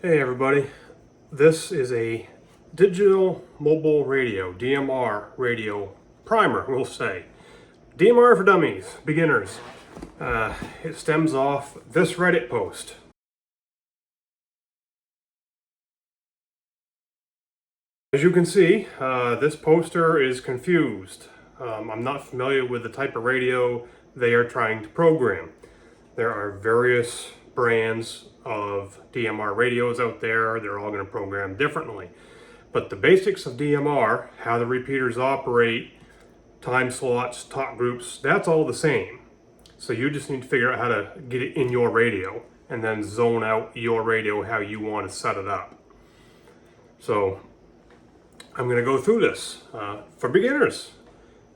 Hey everybody, this is a digital mobile radio, DMR radio primer, we'll say. DMR for dummies, beginners. It stems off this Reddit post. As you can see, this poster is confused. I'm not familiar with the type of radio they are trying to program. There are various brands of DMR radios out there. They're all going to program differently. But the basics of DMR, how the repeaters operate, time slots, talk groups, that's all the same. So you just need to figure out how to get it in your radio and then zone out your radio how you want to set it up. So I'm going to go through this for beginners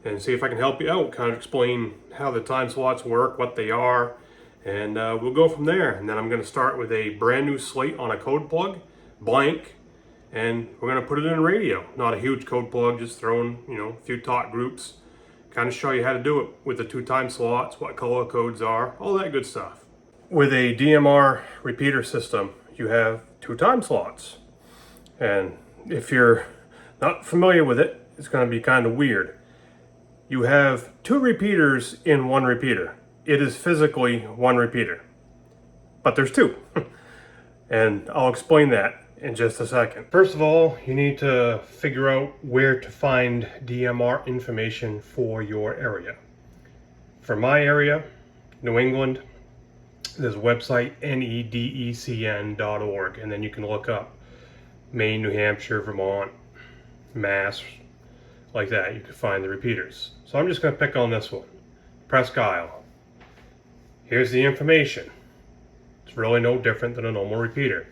and see if I can help you out, kind of explain how the time slots work, what they are, and we'll go from there. And then I'm going to start with a brand new slate on a code plug, blank, and we're going to put it in a radio. Not a huge code plug, just throwing, a few talk groups, kind of show you how to do it with the 2 time slots, what color codes are, all that good stuff. With a DMR repeater system, you have 2 time slots. And if you're not familiar with it, it's going to be kind of weird. You have 2 repeaters in 1 repeater. It is physically 1 repeater, but there's 2. And I'll explain that in just a second. First of all, you need to figure out where to find DMR information for your area. For my area, New England, there's a website, nedecn.org, and then you can look up Maine, New Hampshire, Vermont, Mass, like that. You can find the repeaters. So I'm just going to pick on this one, Presque Isle. Here's the information. It's really no different than a normal repeater.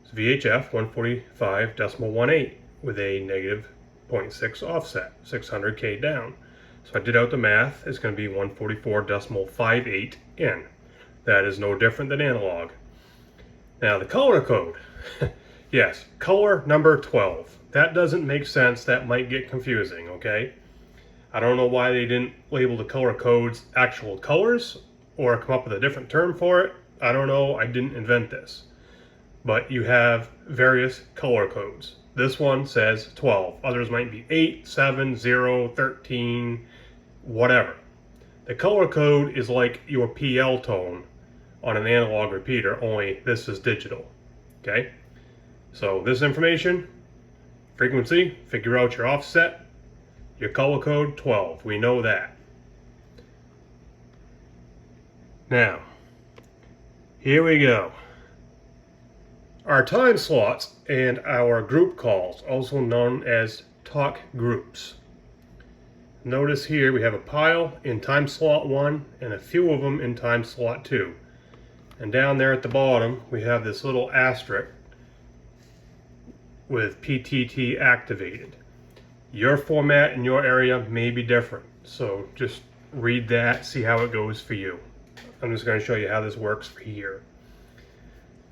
It's VHF 145.18 with a negative 0.6 offset, 600K down. So I did out the math. It's going to be 144.58 in. That is no different than analog. Now the color code. Yes, color number 12. That doesn't make sense. That might get confusing, okay? I don't know why they didn't label the color codes actual colors or come up with a different term for it. I don't know. I didn't invent this. But you have various color codes. This one says 12. Others might be 8, 7, 0, 13, whatever. The color code is like your PL tone on an analog repeater, only this is digital. Okay? So this information, frequency, figure out your offset, your color code 12. We know that. Now, here we go. Our time slots and our group calls, also known as talk groups. Notice here we have a pile in time slot 1 and a few of them in time slot 2. And down there at the bottom we have this little asterisk with PTT activated. Your format in your area may be different, so just read that, see how it goes for you. I'm just going to show you how this works for here.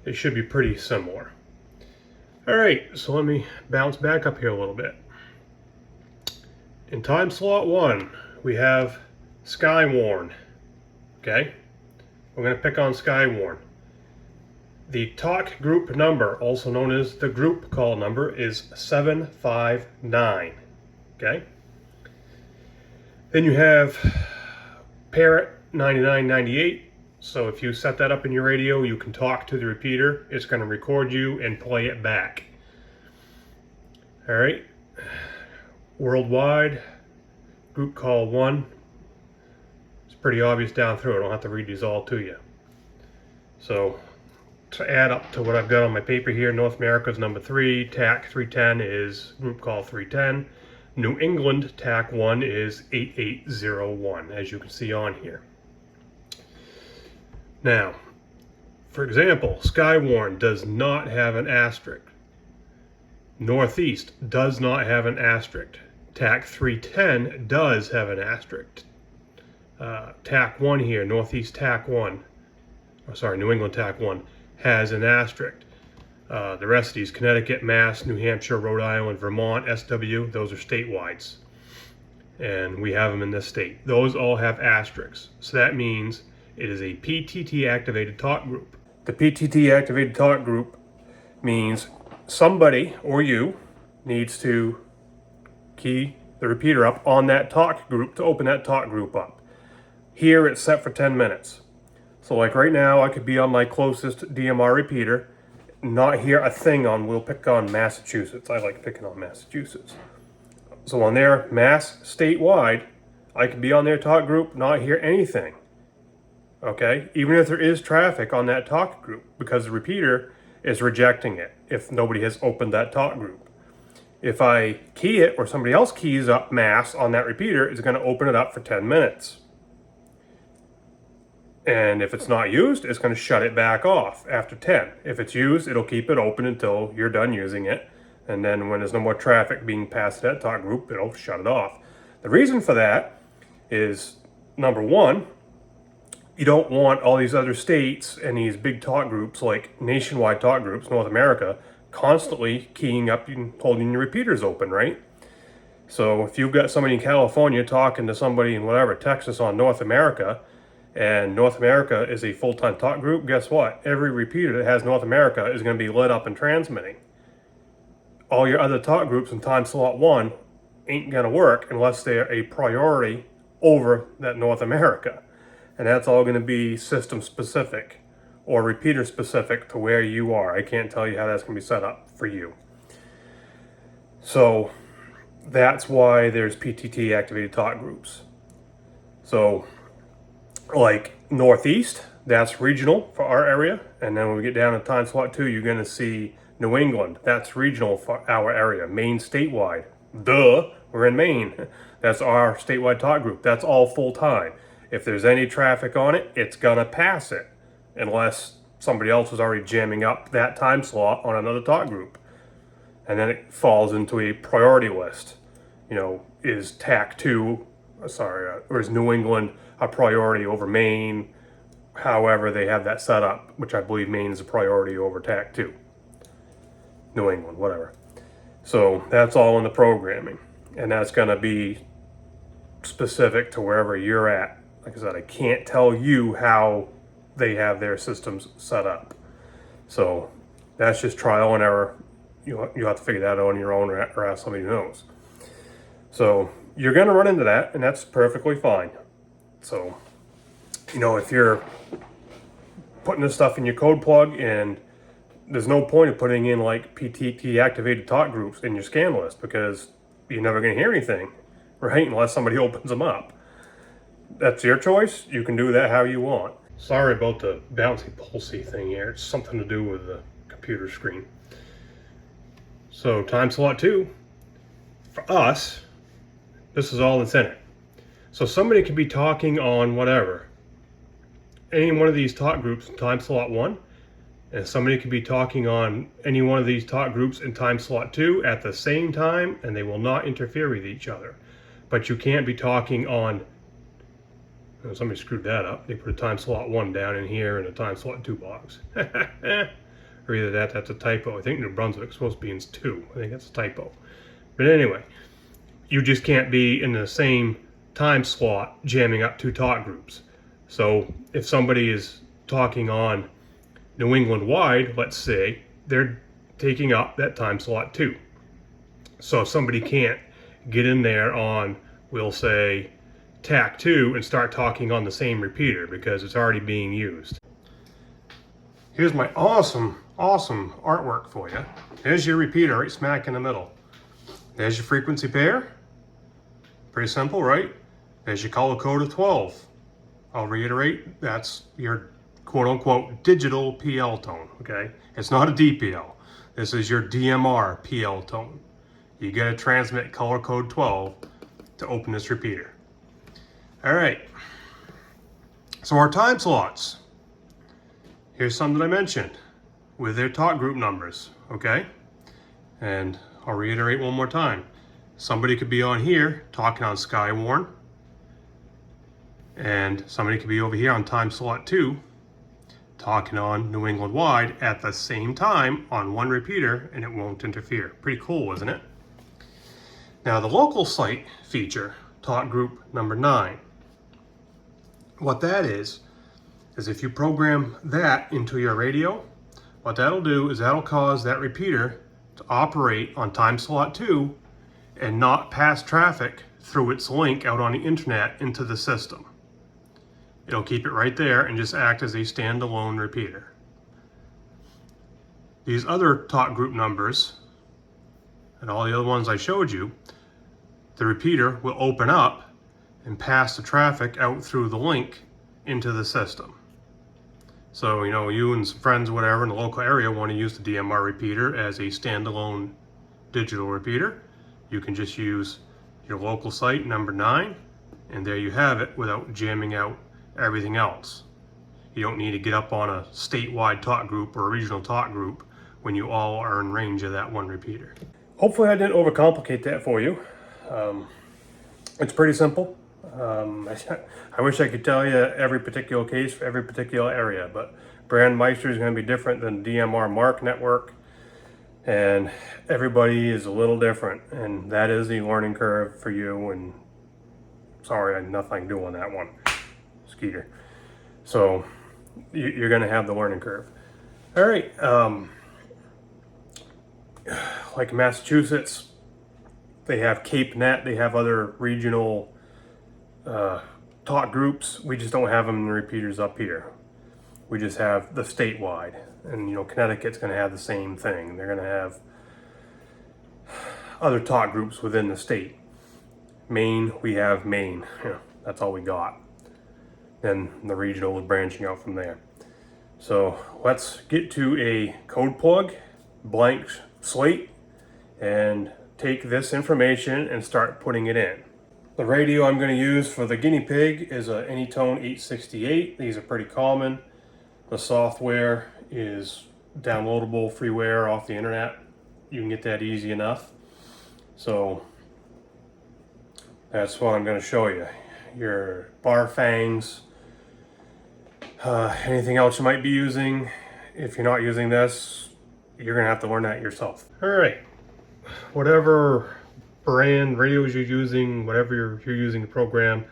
It should be pretty similar. Alright, so let me bounce back up here a little bit. In time slot 1, we have Skywarn. Okay? We're going to pick on Skywarn. The talk group number, also known as the group call number, is 759. Okay? Then you have Parrot 9998. So if you set that up in your radio, you can talk to the repeater. It's going to record you and play it back. All right. Worldwide, group call 1. It's pretty obvious down through. I don't have to read these all to you. So to add up to what I've got on my paper here, North America is number 3. TAC 310 is group call 310. New England TAC 1 is 8801, as you can see on here. Now, for example, Skywarn does not have an asterisk. Northeast does not have an asterisk. TAC 310 does have an asterisk. TAC 1 here, Northeast TAC 1, New England TAC 1, has an asterisk. The rest of these, Connecticut, Mass, New Hampshire, Rhode Island, Vermont, SW, those are statewide. And we have them in this state. Those all have asterisks. So that means it is a PTT activated talk group. The PTT activated talk group means somebody or you needs to key the repeater up on that talk group to open that talk group up. Here it's set for 10 minutes. So like right now, I could be on my closest DMR repeater, not hear a thing on, we'll pick on Massachusetts. I like picking on Massachusetts. So on their Mass statewide, I could be on their talk group, not hear anything. Okay, even if there is traffic on that talk group, because the repeater is rejecting it if nobody has opened that talk group. If I key it or somebody else keys up Mass on that repeater, it's going to open it up for 10 minutes. And if it's not used, it's going to shut it back off after 10. If it's used, it'll keep it open until you're done using it. And then when there's no more traffic being passed to that talk group, it'll shut it off. The reason for that is, number one, you don't want all these other states and these big talk groups, like nationwide talk groups, North America, constantly keying up and holding your repeaters open, right? So if you've got somebody in California talking to somebody in whatever, Texas on North America, and North America is a full-time talk group, guess what? Every repeater that has North America is going to be lit up and transmitting. All your other talk groups in time slot 1 ain't going to work unless they're a priority over that North America. And that's all going to be system specific or repeater specific to where you are. I can't tell you how that's going to be set up for you. So that's why there's PTT activated talk groups. So like Northeast, that's regional for our area. And then when we get down to time slot 2, you're going to see New England. That's regional for our area. Maine statewide. Duh, we're in Maine. That's our statewide talk group. That's all full time. If there's any traffic on it, it's going to pass it unless somebody else was already jamming up that time slot on another talk group. And then it falls into a priority list. You know, is TAC 2, or is New England a priority over Maine? However they have that set up, which I believe Maine is a priority over TAC 2. New England, whatever. So that's all in the programming. And that's going to be specific to wherever you're at. Like I said, I can't tell you how they have their systems set up. So that's just trial and error. You have to figure that out on your own or ask somebody who knows. So you're going to run into that, and that's perfectly fine. So, you know, if you're putting this stuff in your code plug, and there's no point of putting in like PTT activated talk groups in your scan list because you're never going to hear anything, right? Unless somebody opens them up. That's your choice. You can do that how you want. Sorry about the bouncy pulsey thing here. It's something to do with the computer screen. So time slot 2, for us, this is all that's in it. So somebody could be talking on whatever, any one of these talk groups in time slot 1, and somebody could be talking on any one of these talk groups in time slot 2 at the same time, and they will not interfere with each other. But you can't be talking on, oh, somebody screwed that up. They put a time slot 1 down in here and a time slot 2 box. Or either that's a typo. I think New Brunswick's supposed to be in 2. I think that's a typo. But anyway, you just can't be in the same time slot jamming up 2 talk groups. So if somebody is talking on New England wide, let's say, they're taking up that time slot 2. So somebody can't get in there on, we'll say, TAC 2 and start talking on the same repeater because it's already being used. Here's my awesome artwork for you. There's your repeater right smack in the middle. There's your frequency pair. Pretty simple, right? There's your color code of 12. I'll reiterate, that's your quote-unquote digital PL tone, okay? It's not a DPL. This is your DMR PL tone. You gotta transmit color code 12 to open this repeater. All right, so our time slots. Here's some that I mentioned with their talk group numbers, okay? And I'll reiterate one more time. Somebody could be on here talking on Skywarn, and somebody could be over here on time slot 2 talking on New England wide at the same time on one repeater, and it won't interfere. Pretty cool, isn't it? Now the local site feature, talk group number 9. What that is if you program that into your radio, what that'll do is that'll cause that repeater to operate on time slot 2 and not pass traffic through its link out on the internet into the system. It'll keep it right there and just act as a standalone repeater. These other talk group numbers and all the other ones I showed you, the repeater will open up and pass the traffic out through the link into the system. So, you know, you and some friends or whatever in the local area want to use the DMR repeater as a standalone digital repeater. You can just use your local site number 9, and there you have it without jamming out everything else. You don't need to get up on a statewide talk group or a regional talk group when you all are in range of that one repeater. Hopefully I didn't overcomplicate that for you. It's pretty simple. I wish I could tell you every particular case for every particular area, but Brandmeister is going to be different than DMR Mark network, and everybody is a little different, and that is the learning curve for you. And sorry, I had nothing I can do on that one, Skeeter. So you're going to have the learning curve. All right. Like Massachusetts, they have Cape Net, they have other regional talk groups. We just don't have them in the repeaters up here. We just have the statewide. And you know, Connecticut's going to have the same thing. They're going to have other talk groups within the state. Maine, we have Maine. Yeah, that's all we got. Then the regional is branching out from there. So let's get to a code plug, blank slate, and take this information and start putting it in. The radio I'm going to use for the guinea pig is a Anytone 868. These are pretty common. The software is downloadable freeware off the internet. You can get that easy enough. So that's what I'm going to show you. Your bar fangs, anything else you might be using. If you're not using this, you're going to have to learn that yourself. All right. Whatever brand radios you're using, whatever you're using the program,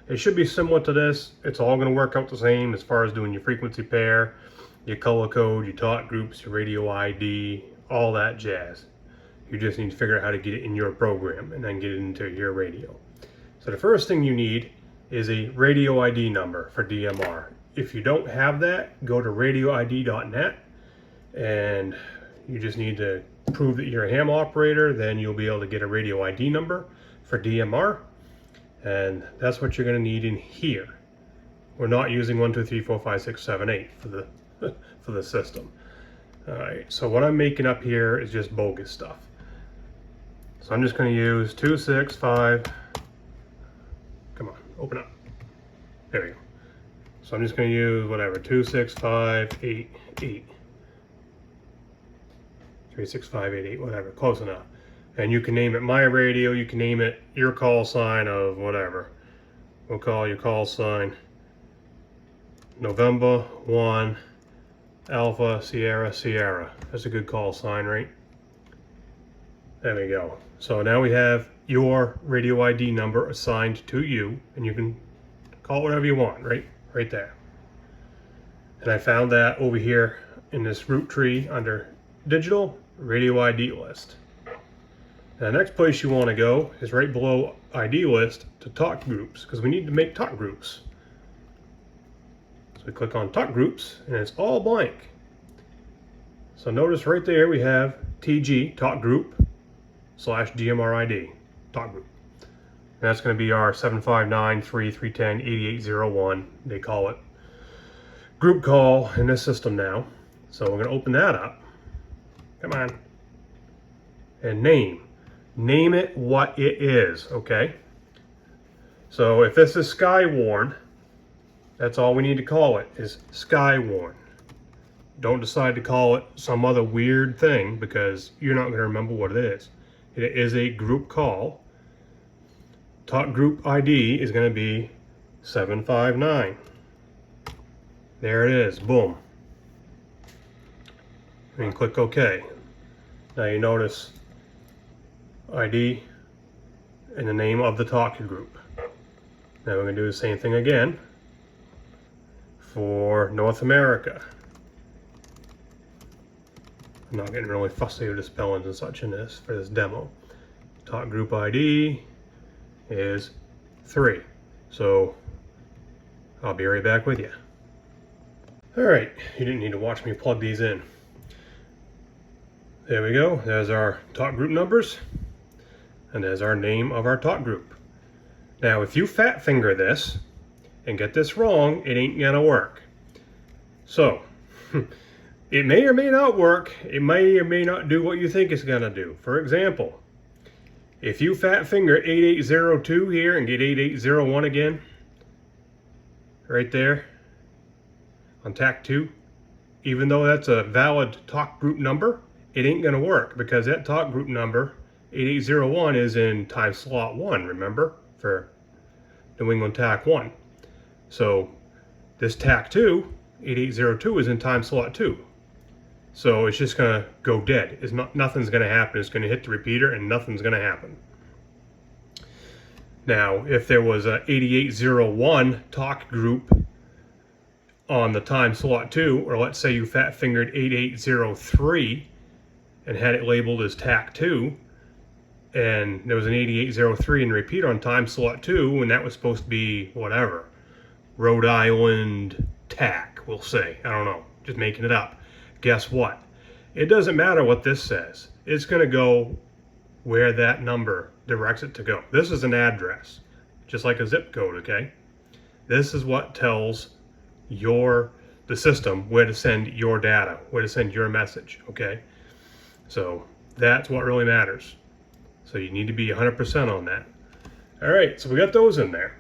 it should be similar to this. It's all going to work out the same as far as doing your frequency pair, your color code, your talk groups, your radio ID, all that jazz. You just need to figure out how to get it in your program and then get it into your radio. So the first thing you need is a radio ID number for DMR. If you don't have that, go to radioid.net, and you just need to prove that you're a ham operator. Then you'll be able to get a radio ID number for DMR, and that's what you're going to need in here. We're not using 1, 2, 3, 4, 5, 6, 7, 8 for the for the system. All right, so what I'm making up here is just bogus stuff. So I'm just going to use 265. Come on, open up. There we go. So I'm just going to use whatever, 26588, 36588, whatever, close enough. And you can name it my radio, you can name it your call sign of whatever. We'll call your call sign November 1 Alpha Sierra Sierra. That's a good call sign, right? There we go. So now we have your radio ID number assigned to you, and you can call it whatever you want, right there. And I found that over here in this root tree under digital radio ID list. And the next place you want to go is right below ID list to talk groups, because we need to make talk groups. So we click on talk groups and it's all blank. So notice right there we have TG talk group / DMR ID talk group. And that's going to be our 759-3-310-8801. They call it group call in this system now. So we're going to open that up. Come on. And name it what it is, okay? So if this is Skywarn, that's all we need to call it, is Skywarn. Don't decide to call it some other weird thing, because you're not going to remember what it is. It is a group call. Talk group ID is going to be 759. There it is, boom. And click OK. Now you notice ID and the name of the talking group. Now we're going to do the same thing again for North America. I'm not getting really fussy with the spellings and such in this for this demo. Talk group ID is 3. So I'll be right back with you. Alright, you didn't need to watch me plug these in. There we go. There's our talk group numbers. And there's our name of our talk group. Now, if you fat finger this and get this wrong, it ain't gonna work. So, it may or may not work. It may or may not do what you think it's gonna do. For example, if you fat finger 8802 here and get 8801 again, right there on TAC 2, even though that's a valid talk group number, it ain't gonna work because that talk group number 8801 is in time slot 1, remember, for New England TAC 1. So this TAC 2, 8802, is in time slot 2. So it's just gonna go dead. Nothing's gonna happen. It's gonna hit the repeater and nothing's gonna happen. Now, if there was a 8801 talk group on the time slot 2, or let's say you fat fingered 8803 and had it labeled as TAC 2, and there was an 8803 in the repeater on time slot 2, and that was supposed to be whatever, Rhode Island TAC, we'll say. I don't know, just making it up. Guess what? It doesn't matter what this says. It's going to go where that number directs it to go. This is an address, just like a zip code, okay? This is what tells the system where to send your data, where to send your message, okay? So that's what really matters. So you need to be 100% on that. All right, so we got those in there.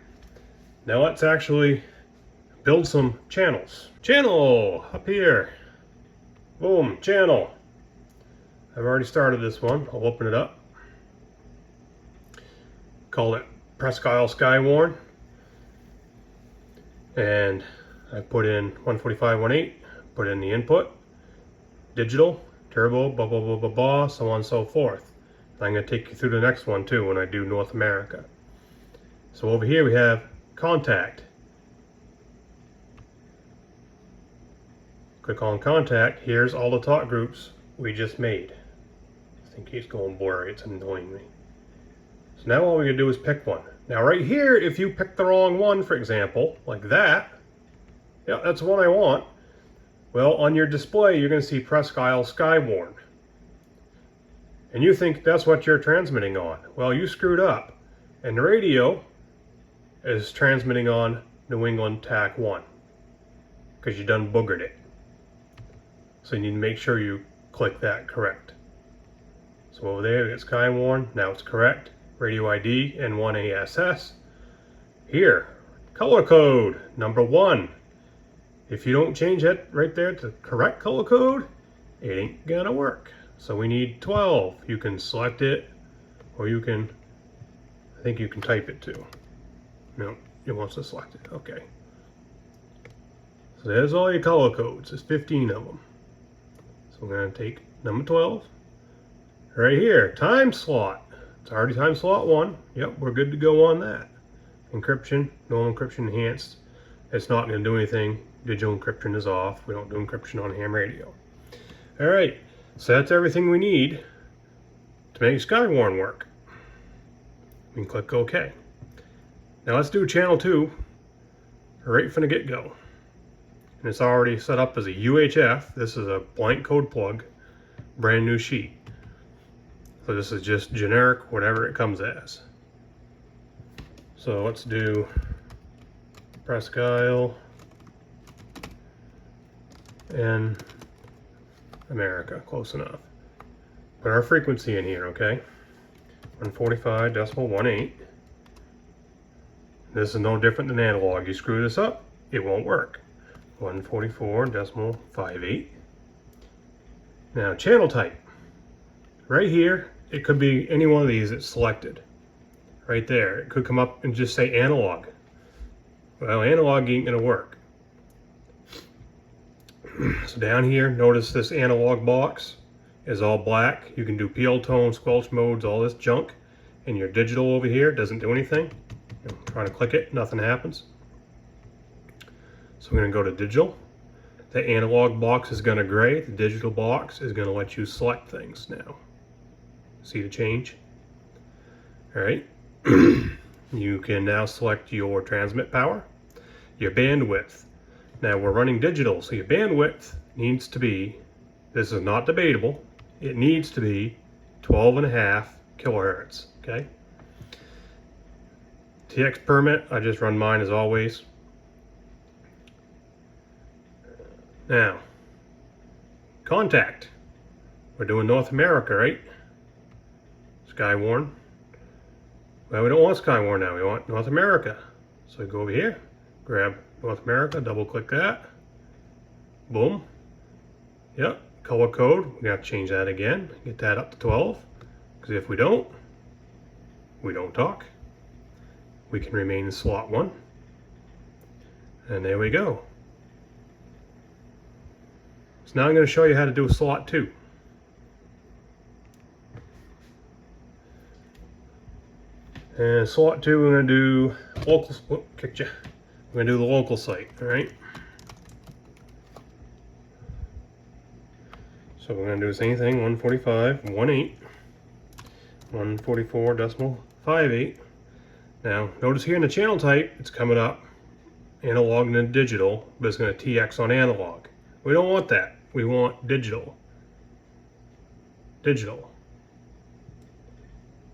Now let's actually build some channels. Channel up here. Boom, channel. I've already started this one. I'll open it up. Call it Presque Isle Skywarn. And I put in 145.18, put in the input, digital, turbo, blah, blah, blah, blah, blah, so on and so forth. And I'm going to take you through the next one too when I do North America. So over here we have contact. Click on contact. Here's all the talk groups we just made. This thing keeps going blurry. It's annoying me. So now all we can do is pick one. Now right here, if you pick the wrong one, for example, like that, yeah, that's the one I want. Well, on your display, you're going to see Presque Isle Skywarn. And you think that's what you're transmitting on. Well, you screwed up. And the radio is transmitting on New England TAC 1. Because you done boogered it. So you need to make sure you click that correct. So over there, we got Skywarn. Now it's correct. Radio ID N1ASS. Here, color code number 1. If you don't change that right there to correct color code, it ain't gonna work. So we need 12. You can select it, or you can, I think you can type it too. No, it wants to select it. Okay. So there's all your color codes. There's 15 of them. So we're gonna take number 12. Right here, time slot. It's already time slot 1. Yep, we're good to go on that. Encryption, normal encryption enhanced. It's not going to do anything. Digital encryption is off. We don't do encryption on ham radio. All right, so that's everything we need to make Skywarn work. We can click OK. Now let's do channel 2 right from the get-go. And it's already set up as a UHF. This is a blank code plug, brand new sheet. So this is just generic, whatever it comes as. So let's do Presque Isle and America, close enough. Put our frequency in here, okay? 145.18. This is no different than analog. You screw this up, it won't work. 144.58. Now channel type. Right here, it could be any one of these that's selected. Right there, it could come up and just say analog. Well, analog ain't gonna work. So down here, notice this analog box is all black. You can do PL tone, squelch modes, all this junk. And your digital over here doesn't do anything. I'm trying to click it, nothing happens. So we're gonna go to digital. The analog box is going to gray. The digital box is going to let you select things now. See the change? All right. You can now select your transmit power, your bandwidth. Now we're running digital, so your bandwidth needs to be, this is not debatable, it needs to be 12.5 kilohertz, okay? TX permit, I just run mine as always. Now, contact. We're doing North America, right? Skywarn. Well, we don't want Skywarn now, we want North America. So we go over here, grab North America, double click that. Boom. Yep, color code, we got to change that again, get that up to 12. Because if we don't talk. We can remain in slot 1. And there we go. So now I'm going to show you how to do a slot 2. And slot 2, we're going to do local, whoop, kicked you. We're going to do the local site, all right? So we're going to do the same thing, 145.18, 144.58. Now, notice here in the channel type, it's coming up analog and then digital, but it's going to TX on analog. We don't want that. We want digital. Digital.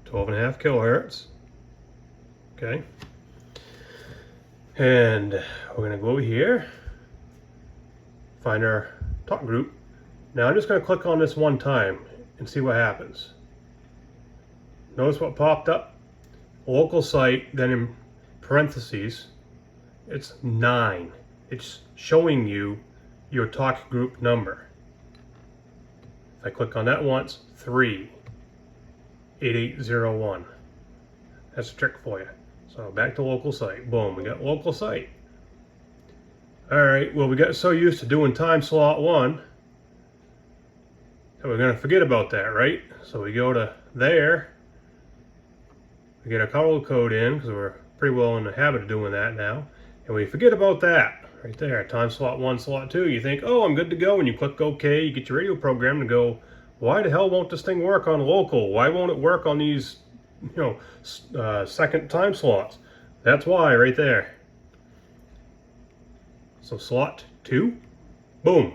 12.5 kilohertz. Okay. And we're going to go over here, find our talk group. Now I'm just going to click on this one time and see what happens. Notice what popped up? Local site, then in parentheses, it's 9. It's showing you your talk group number. If I click on that once, 38801. That's a trick for you. So back to local site. Boom, we got local site. All right, well, we got so used to doing time slot 1 that we're going to forget about that, right? So we go to there. We get our color code in because we're pretty well in the habit of doing that now. And we forget about that right there. Time slot 1, slot 2. You think, oh, I'm good to go. And you click OK. You get your radio program to go, why the hell won't this thing work on local? Why won't it work on these, second time slots? That's why right there. So slot 2, boom.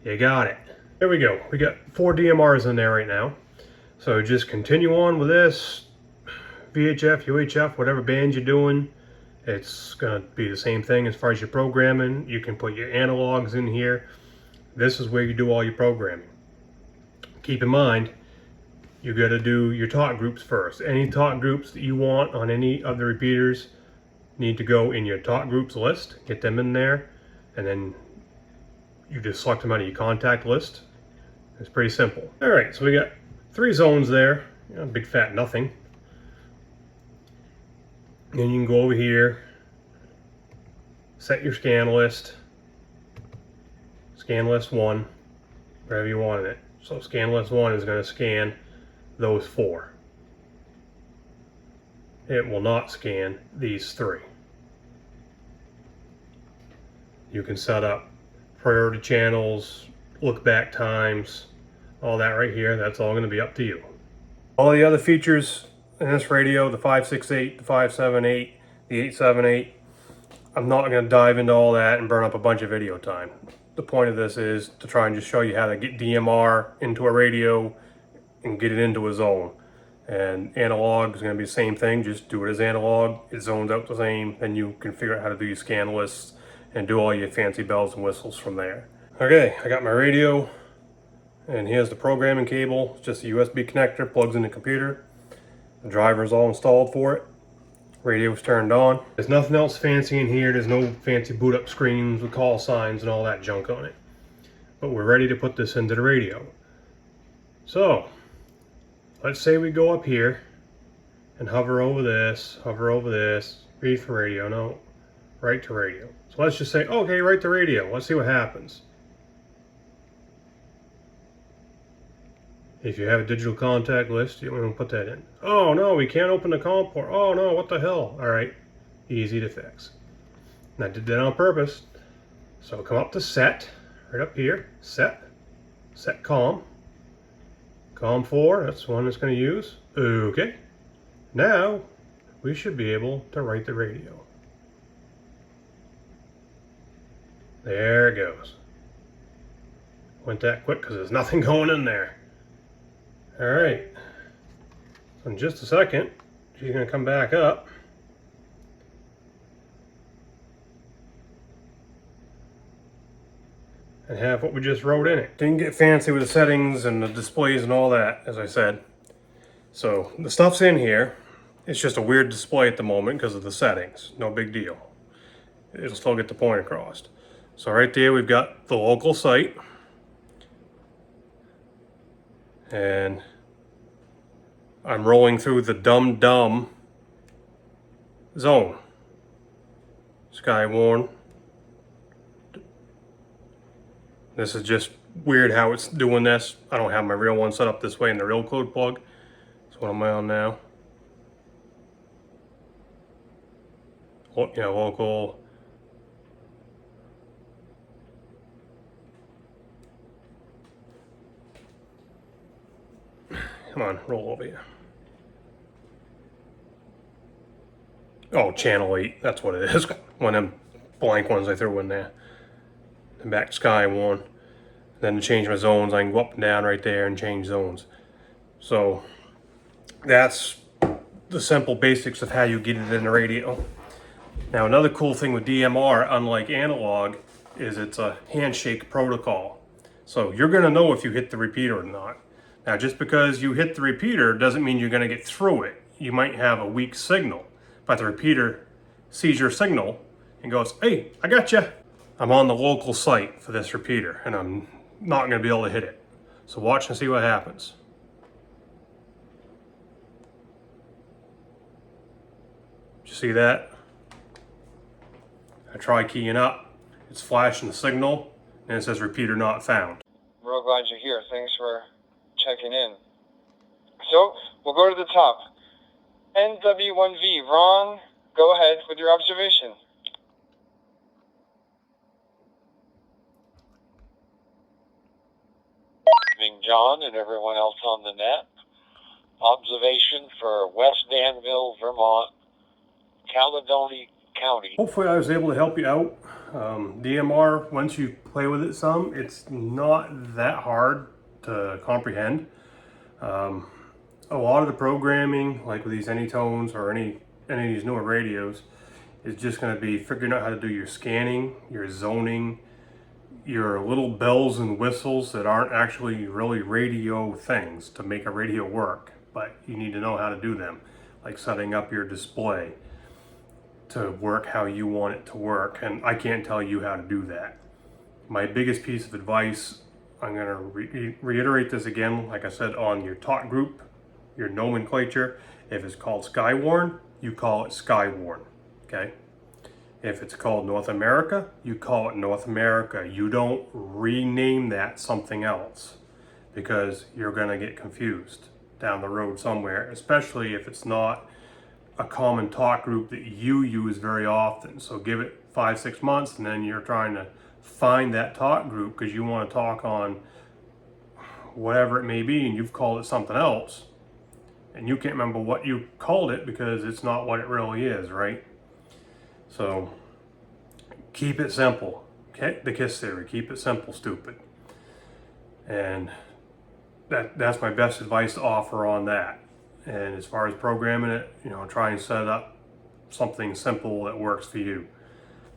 You got it. There we go. We got 4 DMRs in there right now. So just continue on with this. VHF, UHF, whatever band you're doing, it's going to be the same thing as far as your programming. You can put your analogs in here. This is where you do all your programming. Keep in mind, you got to do your talk groups first. Any talk groups that you want on any of the repeaters need to go in your talk groups list. Get them in there, and then you just select them out of your contact list. It's pretty simple. All right, so we got 3 zones there. Big fat nothing. Then you can go over here, set your scan list 1, wherever you wanted it. So scan list 1 is going to scan those 4. It will not scan these 3. You can set up priority channels, look back times, all that right here. That's all going to be up to you. All the other features in this radio, the 568, the 578, the 878, I'm not going to dive into all that and burn up a bunch of video time. The point of this is to try and just show you how to get DMR into a radio and get it into a zone. And analog is going to be the same thing, just do it as analog, it zones out the same, then you can figure out how to do your scan lists and do all your fancy bells and whistles from there. Okay, I got my radio, and here's the programming cable. It's just a USB connector, plugs in the computer. The driver is all installed for it. Radio's turned on. There's nothing else fancy in here. There's no fancy boot up screens with call signs and all that junk on it. But we're ready to put this into the radio. So, let's say we go up here and hover over this, read for radio, no, write to radio. So let's just say, okay, write to radio. Let's see what happens. If you have a digital contact list, you want to put that in. Oh no, we can't open the COM port. Oh no, what the hell? All right, easy to fix. And I did that on purpose. So come up to set, right up here, set COM. COM 4, that's the one that's going to use. Okay. Now we should be able to write the radio. There it goes. Went that quick because there's nothing going in there. All right. In just a second, she's going to come back up. And have what we just wrote in it. Didn't get fancy with the settings and the displays and all that, as I said. So the stuff's in here. It's just a weird display at the moment because of the settings. No big deal. It'll still get the point across. So right there we've got the local site. And I'm rolling through the dumb zone. Skywarn. This is just weird how it's doing this. I don't have my real one set up this way in the real code plug. So what am I on now? Yeah, local. Come on, roll over here. Oh, channel 8, that's what it is. One of them blank ones I threw in there. And back to Skywarn. Then to change my zones, I can go up and down right there and change zones. So that's the simple basics of how you get it in the radio. Now another cool thing with DMR, unlike analog, is it's a handshake protocol. So you're going to know if you hit the repeater or not. Now just because you hit the repeater doesn't mean you're going to get through it. You might have a weak signal, but the repeater sees your signal and goes, hey, I got you. I'm on the local site for this repeater and I'm not going to be able to hit it. So watch and see what happens. Did you see that? I try keying up, it's flashing the signal, and it says repeater not found. Real glad you're here. Thanks for checking in. So, we'll go to the top. NW1V, Ron, go ahead with your observation. John and everyone else on the net. Observation for West Danville, Vermont, Caledonia County. Hopefully I was able to help you out. DMR, once you play with it some, it's not that hard to comprehend. A lot of the programming, like with these Anytones or any of these newer radios, is just going to be figuring out how to do your scanning, your zoning, your little bells and whistles that aren't actually really radio things to make a radio work, but you need to know how to do them, like setting up your display to work how you want it to work, and I can't tell you how to do that. My biggest piece of advice, I'm going to reiterate this again, like I said, on your talk group, your nomenclature. If it's called Skywarn, you call it Skywarn, okay? If it's called North America, you call it North America. You don't rename that something else because you're going to get confused down the road somewhere, especially if it's not a common talk group that you use very often. So give it 5-6 months and then you're trying to find that talk group because you want to talk on whatever it may be and you've called it something else and you can't remember what you called it because it's not what it really is, right? So keep it simple. Okay, the KISS theory, keep it simple, stupid. And that's my best advice to offer on that. And as far as programming it, try and set up something simple that works for you.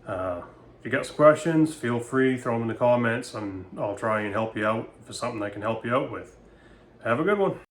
If you got some questions, feel free, throw them in the comments and I'll try and help you out if it's something I can help you out with. Have a good one.